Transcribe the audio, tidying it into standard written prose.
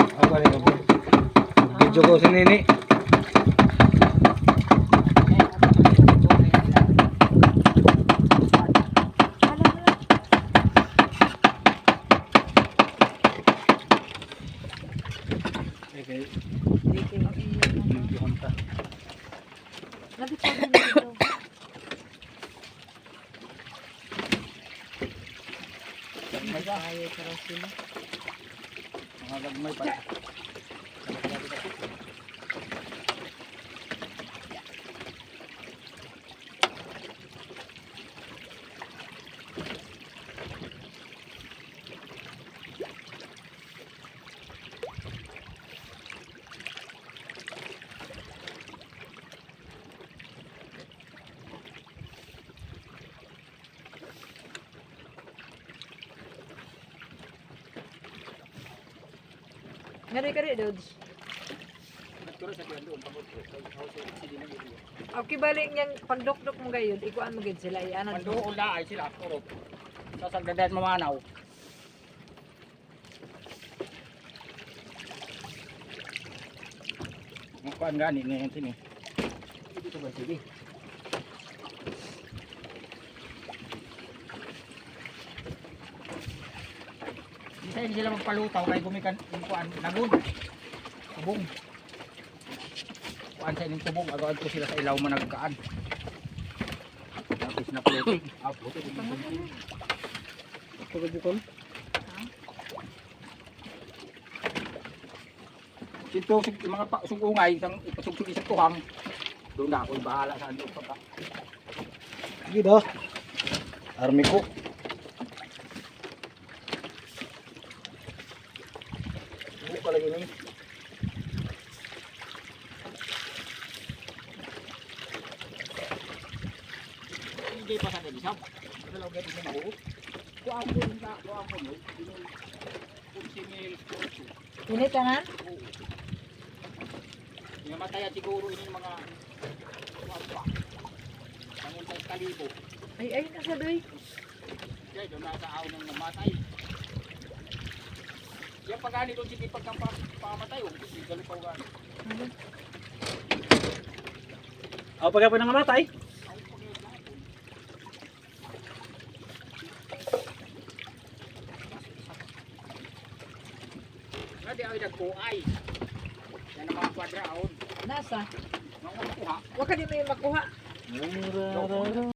Ako rin, video ko si Nini. Okay. Lapit pa din dito. May tayo para sila. Mga gagmay pala. Ngari-ngari daw. Okay, balik niyang pandok-dok mo gayon. Ikuan mo gid sila. Ianan mo. Pandoon na ay sila puro. Sasagdadan mamanaw. Ang kuan gani ngayon sini. Dito ba sige? Hindi sila magpalutaw kay gumikan yung kuan nagun. Tubong. Kuan sa inyong tubong agad ko sila sa ilaw managkaan. Tapos na puluto. Puluto. Pagod ko. Sinto yung mga sugungay sang ipasugsug isang tuhang. Doon na ako bahala sa ano pa. Sige daw. Army ko. Buka lagi ni. Hindi pa sa disap. Kalau gabi na ako. Kuan ko na, kuan ko no. Singil. Ini tanan? Yung mataya siguro ini mga kuan pa. Tangon sa kalibo. Ay, nasa doy. Kaya doon nasa aw ng namatay. Yung pagani doon sige pagkang pamatay, hindi galit pa gani. Ako pagka po nang namatay. Na di ay nagkuay. Yan ang mga kwadraon. Nasa. Mga kuha. Wa ka di may makuha.